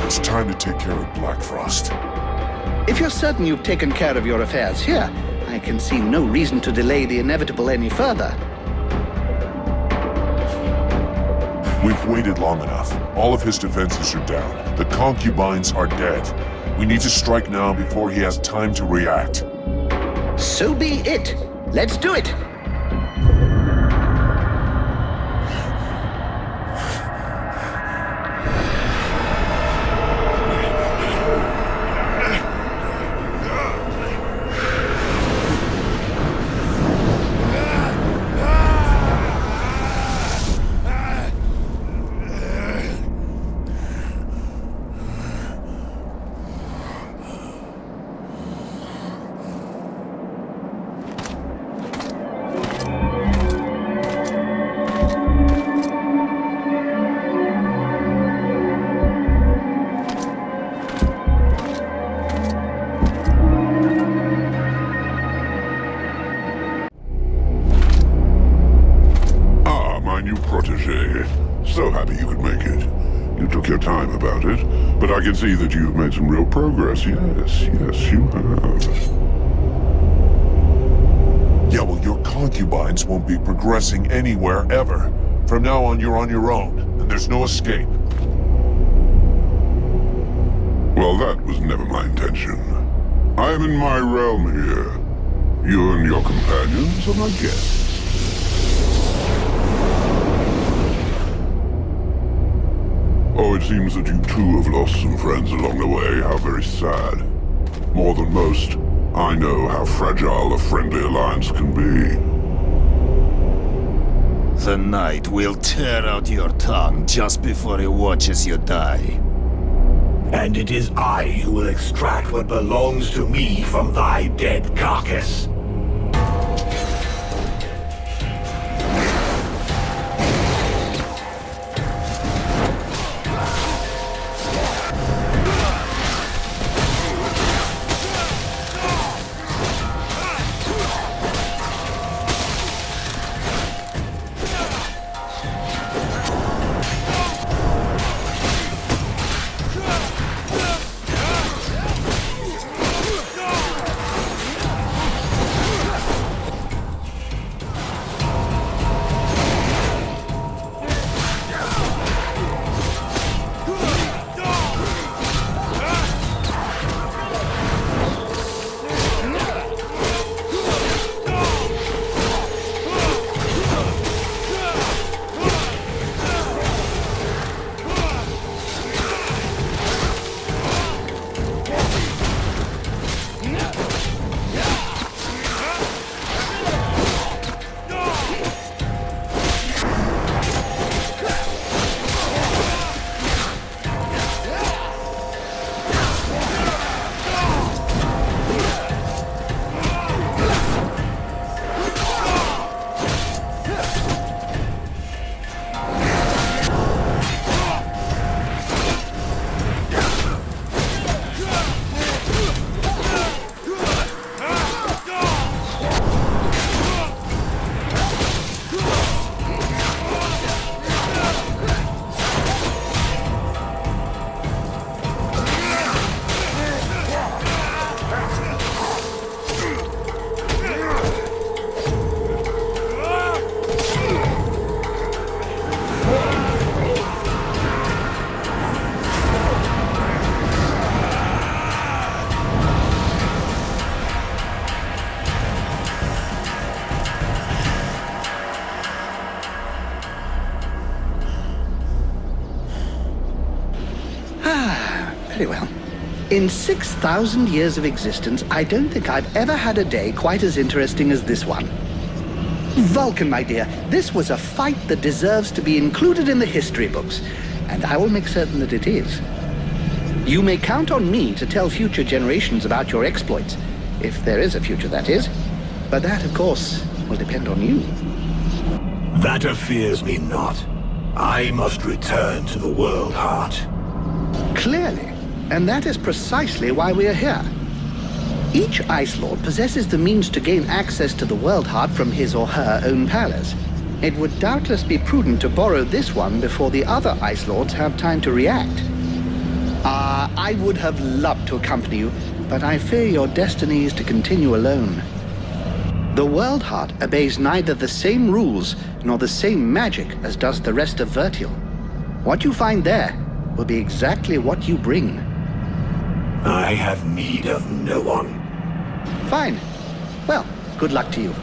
It's time to take care of Black Frost. If you're certain you've taken care of your affairs here, I can see no reason to delay the inevitable any further. We've waited long enough. All of his defenses are down. The concubines are dead. We need to strike now before he has time to react. So be it. Let's do it. So happy you could make it. You took your time about it, but I can see that you've made some real progress. Yes, you have. Yeah, well, your concubines won't be progressing anywhere ever. From now on, you're on your own, and there's no escape. Well, that was never my intention. I am in my realm here. You and your companions are my guests. Oh, it seems that you too have lost some friends along the way. How very sad. More than most, I know how fragile a friendly alliance can be. The knight will tear out your tongue just before he watches you die. And it is I who will extract what belongs to me from thy dead carcass. Very well. In 6,000 years of existence, I don't think I've ever had a day quite as interesting as this one. Vulcan, my dear, this was a fight that deserves to be included in the history books, and I will make certain that it is. You may count on me to tell future generations about your exploits, if there is a future, that is. But that, of course, will depend on you. That fears me not. I must return to the world heart. Clearly. And that is precisely why we are here. Each Ice Lord possesses the means to gain access to the World Heart from his or her own palace. It would doubtless be prudent to borrow this one before the other Ice Lords have time to react. I would have loved to accompany you, but I fear your destiny is to continue alone. The World Heart obeys neither the same rules nor the same magic as does the rest of Vertial. What you find there will be exactly what you bring. I have need of no one. Fine. Well, good luck to you.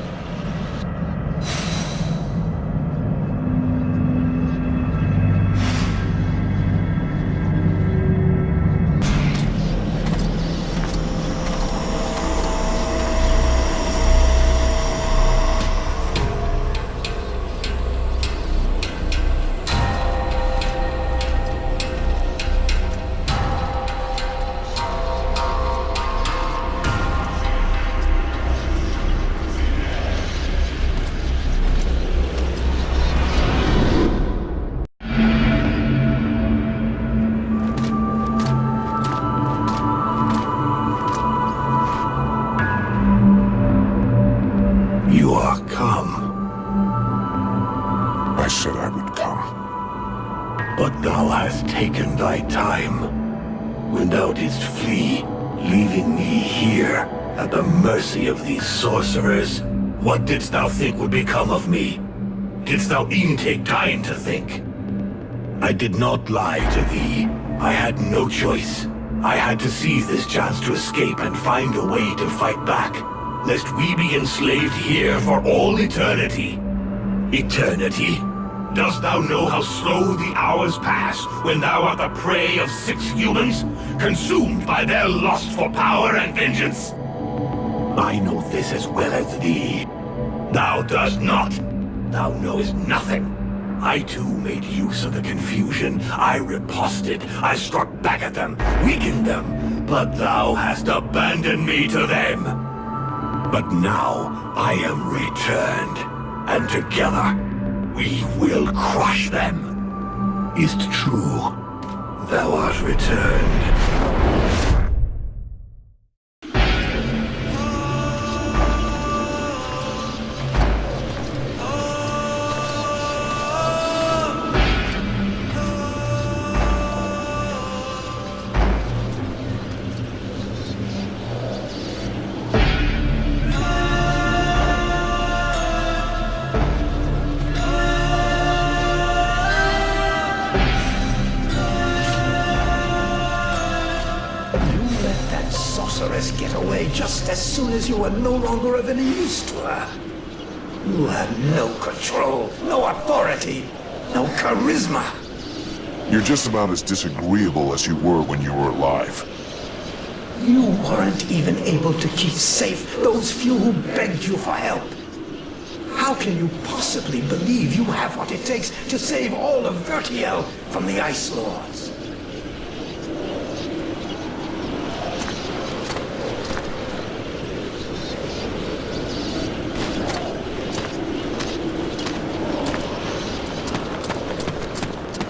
You are come. I said I would come. But thou hast taken thy time. When thou didst flee, leaving me here, at the mercy of these sorcerers, what didst thou think would become of me? Didst thou e'en take time to think? I did not lie to thee. I had no choice. I had to seize this chance to escape and find a way to fight back, lest we be enslaved here for all eternity. Eternity? Dost thou know how slow the hours pass when thou art the prey of 6 humans, consumed by their lust for power and vengeance? I know this as well as thee. Thou dost not. Thou knowest nothing. I too made use of the confusion. I riposted. I struck back at them, weakened them. But thou hast abandoned me to them. But now I am returned, and together we will crush them. Is't true? Thou art returned. Get away just as soon as you were no longer of any use to her. You had no control, no authority, no charisma. You're just about as disagreeable as you were when you were alive. You weren't even able to keep safe those few who begged you for help. How can you possibly believe you have what it takes to save all of Vertiel from the Ice Lords?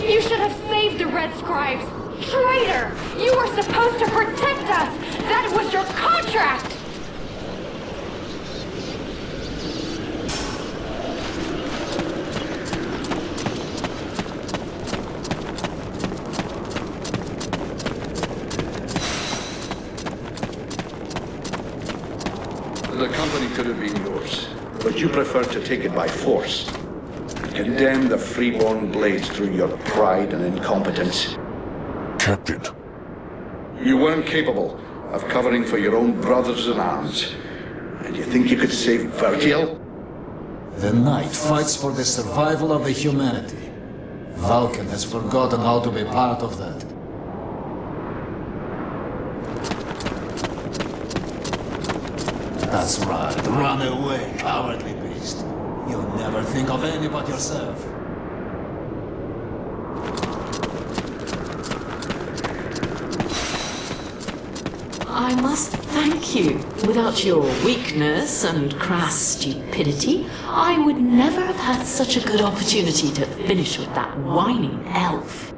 You should have saved the Red Scribes! Traitor! You were supposed to protect us! That was your contract! The company could have been yours, but you preferred to take it by force. Condemn the freeborn blades through your pride and incompetence. Captain, You weren't capable of covering for your own brothers in arms. And you think you could save Vertiel? The Knight fights for the survival of the humanity. Vulcan has forgotten how to be part of that. That's right. Run away, cowardly beast. You'll never think of any but yourself. I must thank you. Without your weakness and crass stupidity, I would never have had such a good opportunity to finish with that whining elf.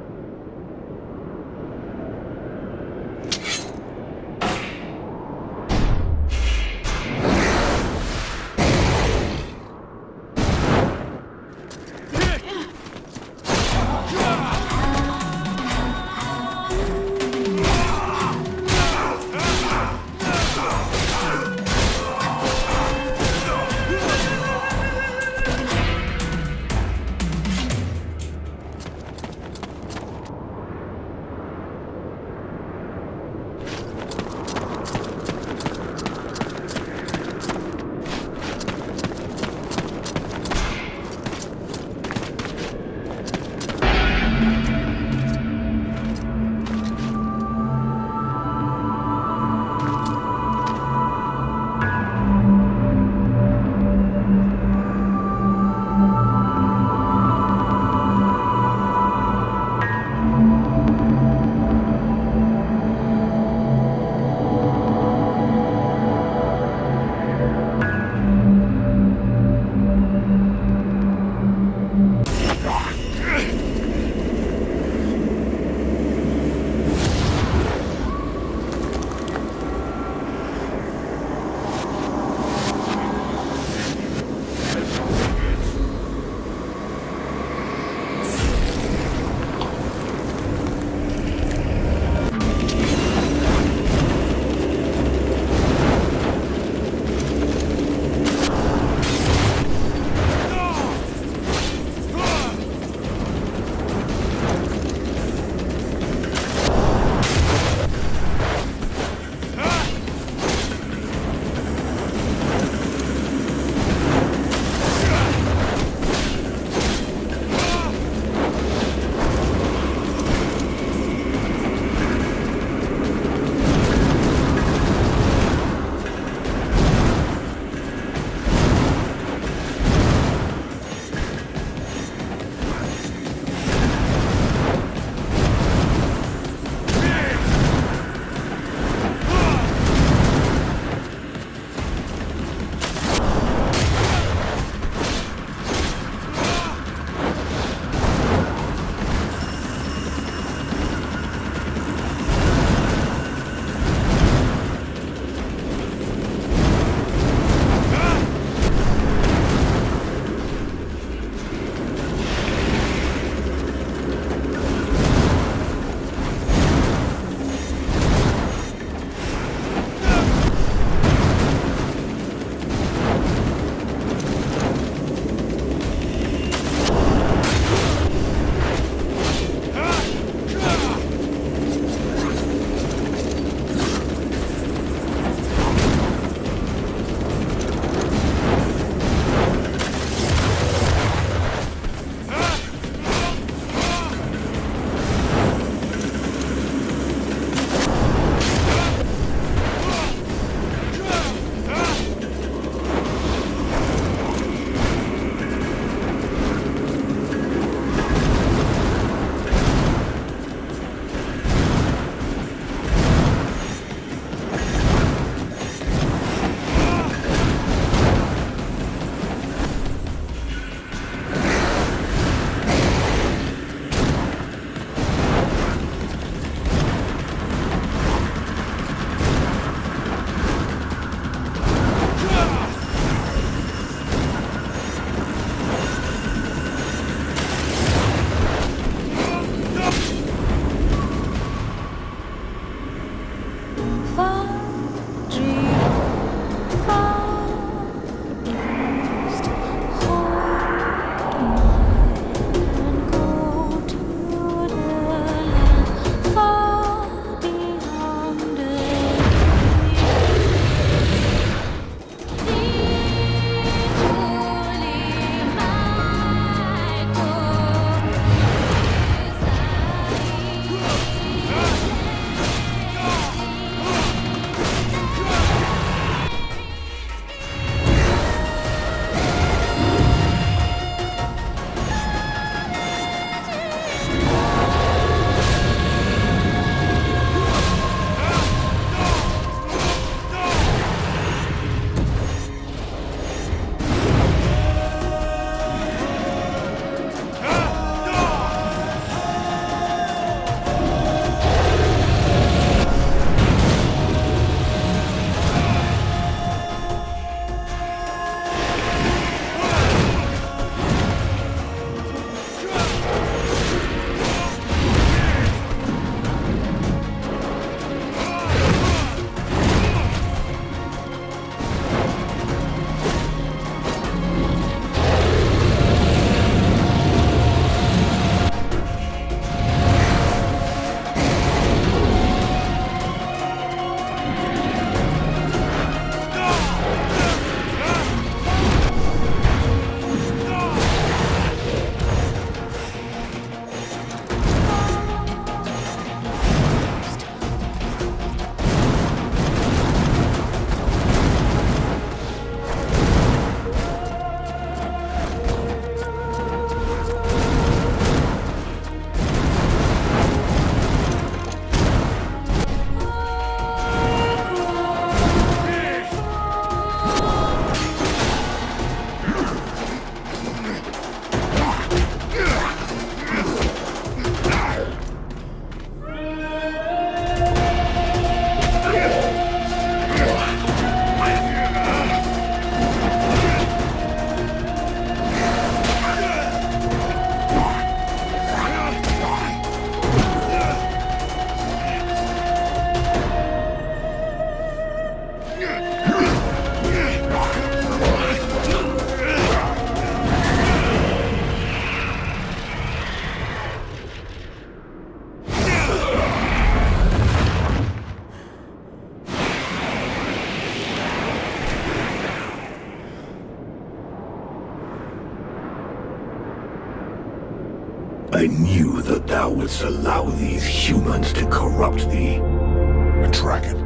I knew that thou wouldst allow these humans to corrupt thee. A dragon?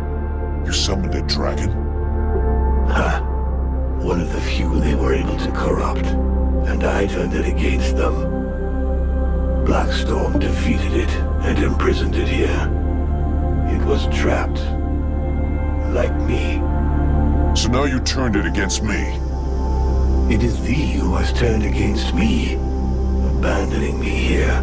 You summoned a dragon? Ha! One of the few they were able to corrupt, and I turned it against them. Blackstorm defeated it and imprisoned it here. It was trapped. Like me. So now you turned it against me. It is thee who has turned against me, abandoning me here,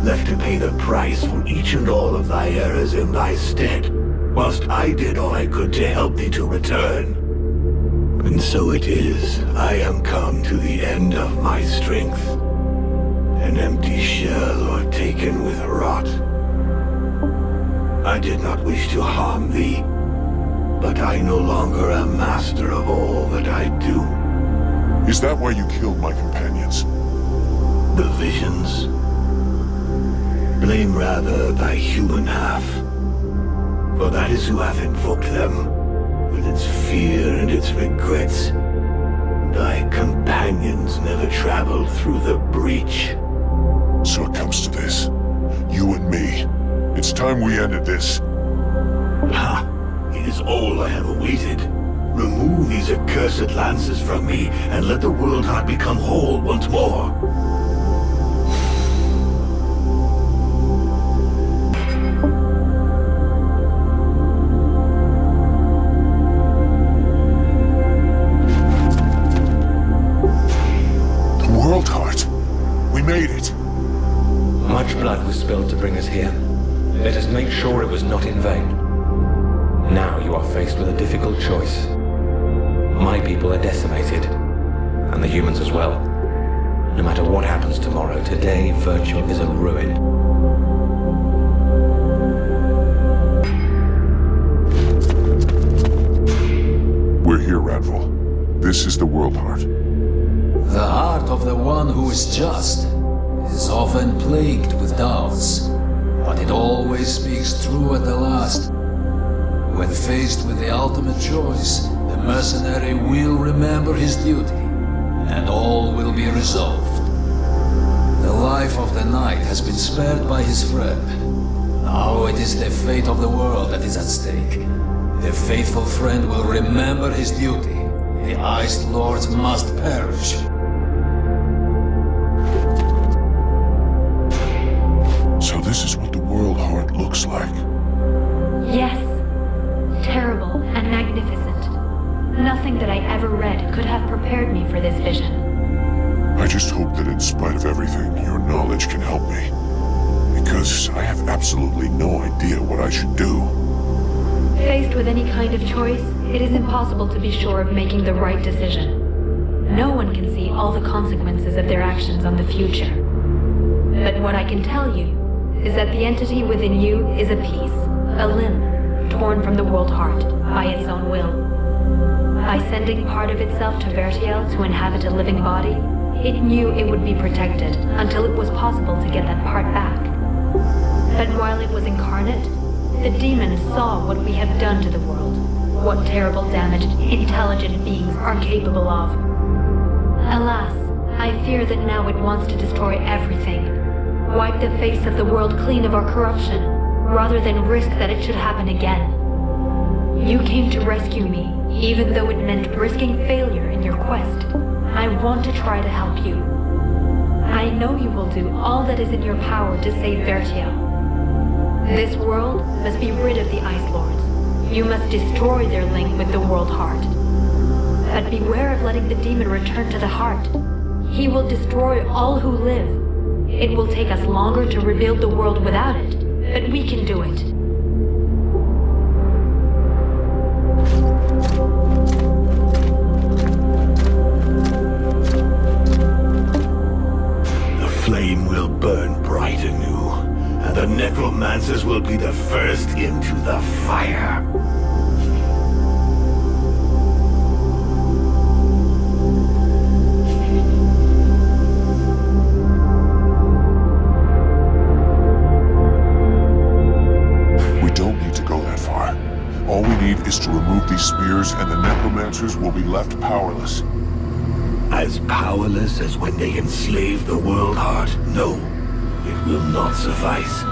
left to pay the price for each and all of thy errors in thy stead, whilst I did all I could to help thee to return. And so it is, I am come to the end of my strength, an empty shell o'ertaken with rot. I did not wish to harm thee, but I no longer am master of all that I do. Is that why you killed my companions? The visions. Blame rather thy human half, for that is who hath invoked them, with its fear and its regrets. Thy companions never traveled through the breach. So it comes to this. You and me. It's time we ended this. Ha! It is all I have awaited. Remove these accursed lances from me, and let the world heart become whole once more. The world heart. We made it. Much blood was spilled to bring us here. Let us make sure it was not in vain. Now you are faced with a difficult choice. My people are decimated, and the humans as well. No matter what happens tomorrow, today Virtual is a ruin. We're here, Radvil. This is the world heart. The heart of the one who is just is often plagued with doubts, but it always speaks true at the last. When faced with the ultimate choice, the mercenary will remember his duty, and all will be resolved. The life of the knight has been spared by his friend. Now it is the fate of the world that is at stake. The faithful friend will remember his duty. The Ice Lords must perish. So this is what the world heart looks like. Yes. Terrible and magnificent. Nothing that I ever read could have prepared me for this vision. I just hope that in spite of everything, your knowledge can help me. Because I have absolutely no idea what I should do. Faced with any kind of choice, it is impossible to be sure of making the right decision. No one can see all the consequences of their actions on the future. But what I can tell you is that the entity within you is a piece, a limb, torn from the world heart by its own will. By sending part of itself to Vertiel to inhabit a living body, it knew it would be protected until it was possible to get that part back. But while it was incarnate, the demons saw what we have done to the world, what terrible damage intelligent beings are capable of. Alas, I fear that now it wants to destroy everything, wipe the face of the world clean of our corruption, rather than risk that it should happen again. You came to rescue me, even though it meant risking failure in your quest. I want to try to help you. I know you will do all that is in your power to save Vertiel. This world must be rid of the Ice Lords. You must destroy their link with the world heart. But beware of letting the demon return to the heart. He will destroy all who live. It will take us longer to rebuild the world without it, but we can do it. The flame will burn bright anew, and the necromancers will be the first into the fire. All we need is to remove these spears and the necromancers will be left powerless. As powerless as when they enslaved the world heart? No. It will not suffice.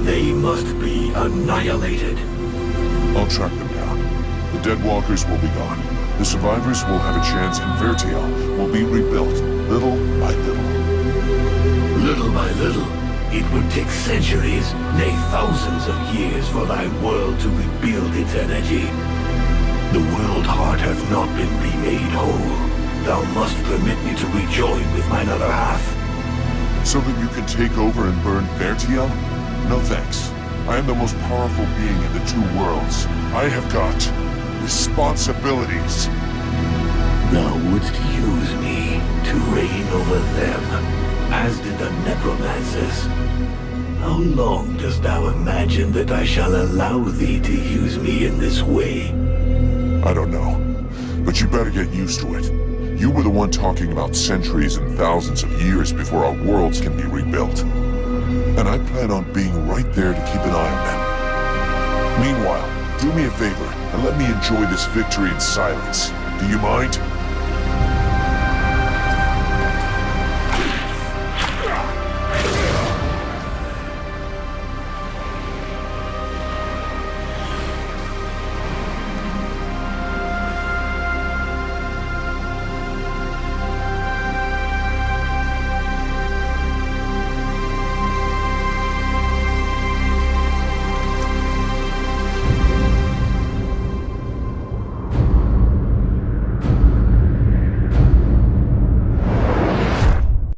They must be annihilated. I'll track them down. The dead walkers will be gone. The survivors will have a chance, and Vertiel will be rebuilt, little by little. Little by little, it would take centuries, nay thousands of years for thy world to rebuild its energy. The world heart hath not been remade whole. Thou must permit me to rejoin with mine other half. So that you can take over and burn Vertiel? No thanks. I am the most powerful being in the two worlds. I have got responsibilities. Thou wouldst use me to reign over them, as did the necromancers. How long dost thou imagine that I shall allow thee to use me in this way? I don't know, but you better get used to it. You were the one talking about centuries and thousands of years before our worlds can be rebuilt. And I plan on being right there to keep an eye on them. Meanwhile, do me a favor and let me enjoy this victory in silence. Do you mind?